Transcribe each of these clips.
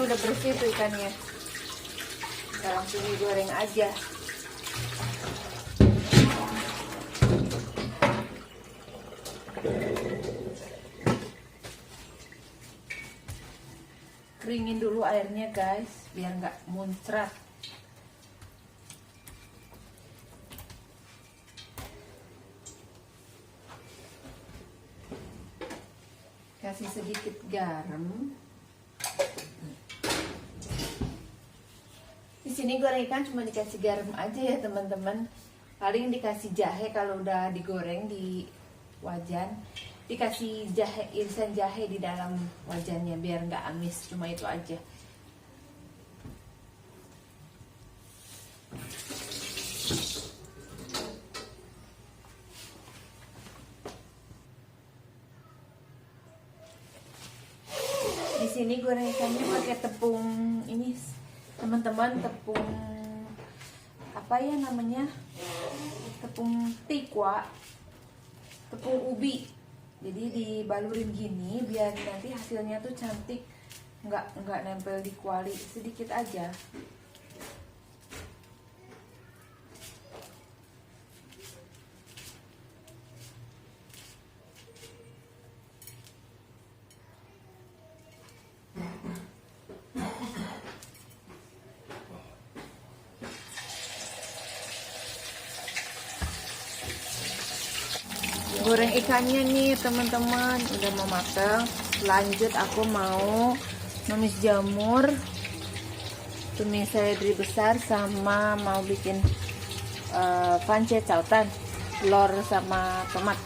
udah bersih tuh ikannya. Kita langsung digoreng aja. Keringin dulu airnya guys, biar nggak muncrat. Kasih sedikit garam. Di sini goreng ikan cuma dikasih garam aja ya teman-teman. Paling dikasih jahe kalau udah digoreng di wajan. Dikasih jahe, irisan jahe di dalam wajannya biar nggak amis. Cuma itu aja. Di sini goreng ikannya pakai tepung ini teman-teman, tepung apa ya namanya, tepung tikwa, tepung ubi. Jadi dibalurin gini biar nanti hasilnya tuh cantik, nggak nempel di kuali, sedikit aja. Goreng ikannya nih teman-teman udah mau matang. Lanjut aku mau numis jamur, tumis seledri besar, sama mau bikin pancet cautan, telur sama tomat.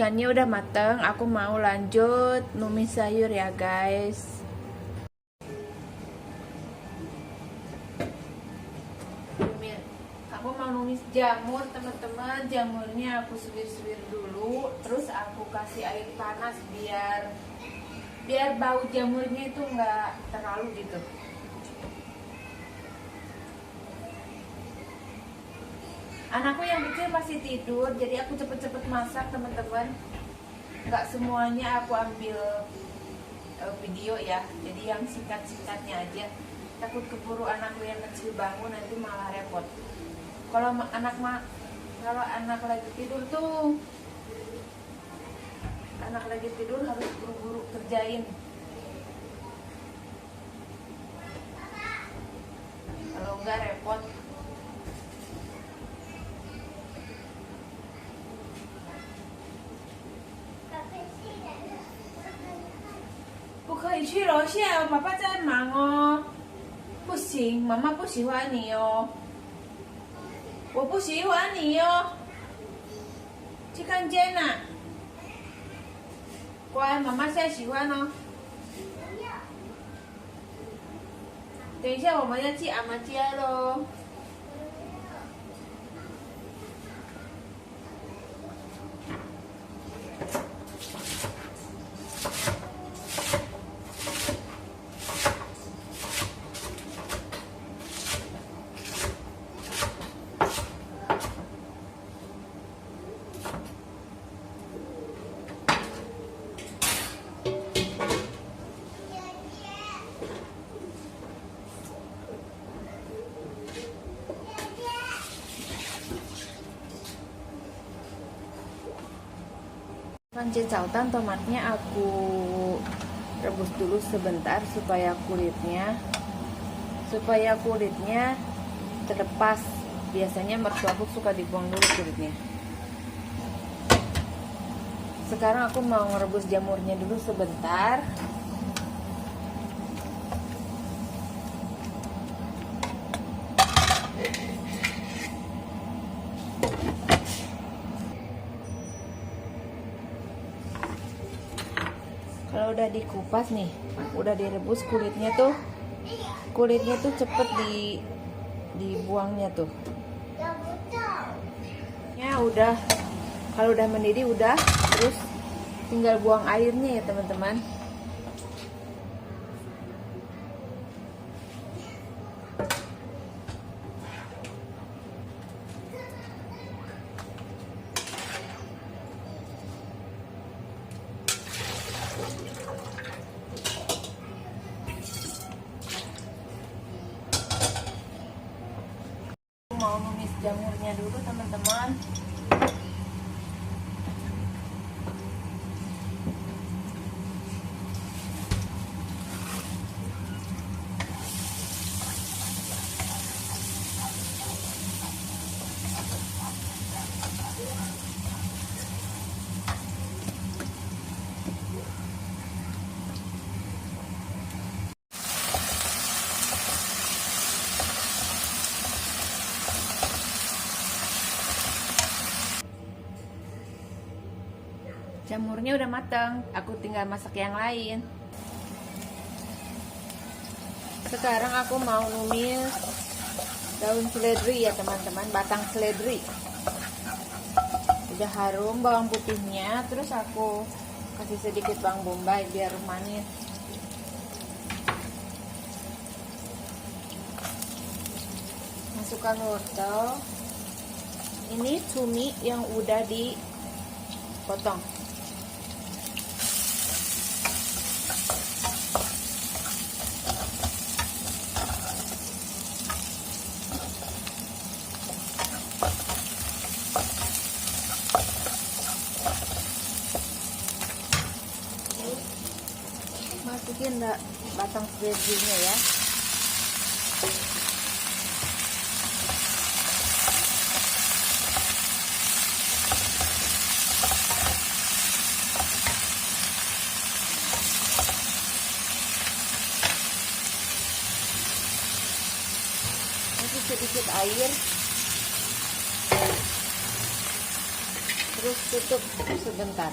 Ikannya udah mateng, aku mau lanjut numis sayur ya guys. Aku mau numis jamur teman-teman. Jamurnya aku suwir-suwir dulu, terus aku kasih air panas biar bau jamurnya itu nggak terlalu gitu. Anakku yang kecil masih tidur, jadi aku cepet-cepet masak teman-teman. Nggak semuanya aku ambil video ya, jadi yang singkat-singkatnya aja. Takut keburu anakku yang kecil bangun nanti malah repot. Kalau anak lagi tidur tuh, anak lagi tidur harus buru-buru kerjain. Kalau enggak repot. 不可以去楼下，爸爸在忙哦。不行，妈妈不喜欢你哦。我不喜欢你哦。去看见呐。乖，妈妈现在喜欢哦。等一下我们要去阿妈家喽。Pancit sautan tomatnya aku rebus dulu sebentar supaya kulitnya terlepas. Biasanya mertuaku suka dibuang dulu kulitnya. Sekarang aku mau merebus jamurnya dulu sebentar. Kalau udah dikupas nih, udah direbus kulitnya tuh cepet dibuangnya tuh. Ya udah, kalau udah mendidih udah, terus tinggal buang airnya ya teman-teman. Mau numis jamurnya dulu teman-teman. Jamurnya udah matang, aku tinggal masak yang lain. Sekarang aku mau numis daun seledri ya teman-teman, batang seledri. Udah harum bawang putihnya, terus aku kasih sedikit bawang bombay biar manis. Masukkan wortel. Ini cumi yang udah dipotong. Masukin batang seledrinya ya. Kasih sedikit air. Terus tutup sebentar.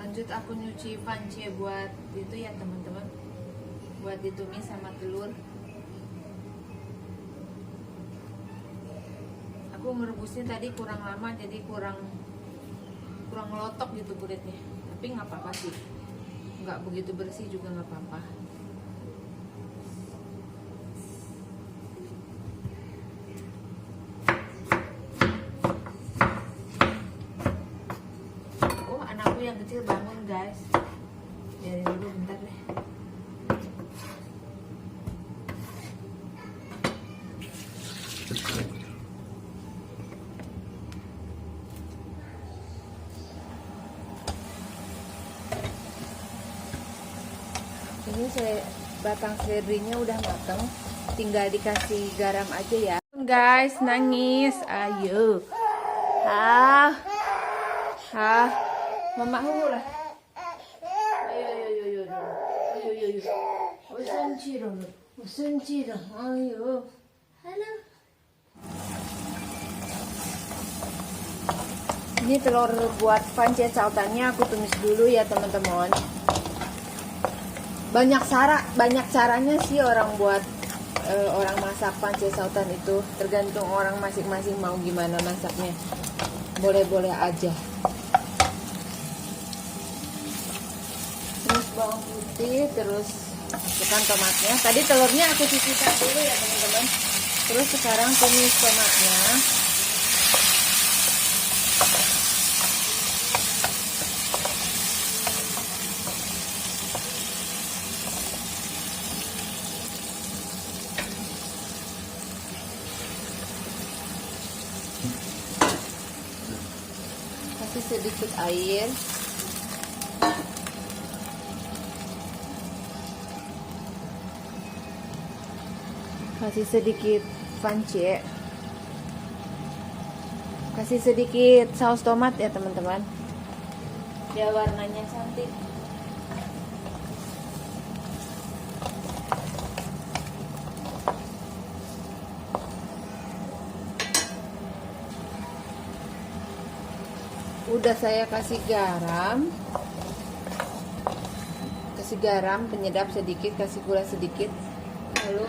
Lanjut aku nyuci panci buat itu ya teman-teman, buat ditumis sama telur. Aku merebusnya tadi kurang lama, jadi kurang lotok gitu kulitnya, tapi nggak apa-apa sih, nggak begitu bersih juga nggak apa-apa. Anakku yang kecil bangun guys, biarin dulu bentar deh. Ini batang seledrinya udah mateng, tinggal dikasih garam aja ya guys. Nangis, ayo mama lah. Ayo. Musun ciro. Ayo. Halo. Ini telur buat pancit sautannya aku tumis dulu ya teman-teman. Banyak caranya sih orang masak pancit sautan itu, tergantung orang masing-masing mau gimana masaknya. Boleh-boleh aja. Terus bawang putih, terus masukkan tomatnya. Tadi telurnya aku sisihkan dulu ya teman-teman. Terus sekarang tumis tomatnya. kasih sedikit air. Kasih sedikit pancit. Kasih sedikit saus tomat ya teman-teman, biar warnanya cantik. Udah saya kasih garam penyedap sedikit, kasih gula sedikit, lalu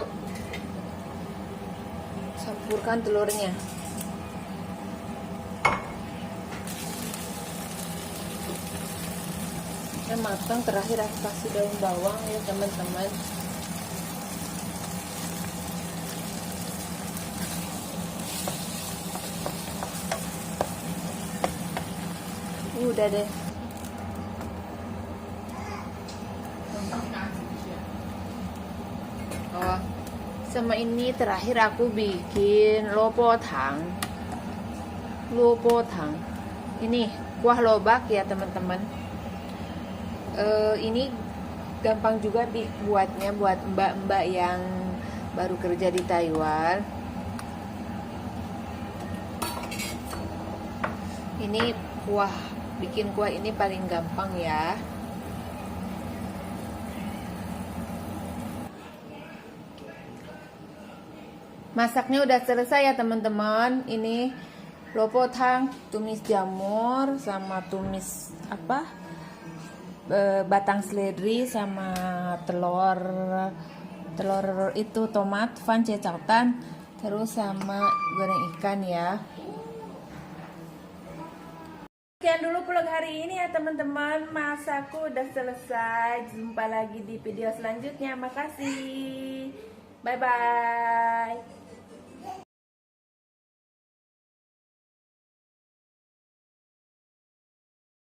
campurkan telurnya. Matang, terakhir aku kasih daun bawang ya teman-teman. Udah deh. Oh, sama ini terakhir aku bikin lopo tang. Ini kuah lobak ya teman-teman. Ini gampang juga dibuatnya buat mbak-mbak yang baru kerja di Taiwan. Ini bikin kuah ini paling gampang ya. Masaknya udah selesai ya teman-teman. Ini lopo tang, tumis jamur sama tumis batang seledri sama telur itu tomat van cecautan, terus sama goreng ikan ya. Sekian dulu vlog hari ini ya teman-teman, masakku udah selesai. Jumpa lagi di video selanjutnya. Makasih, bye bye.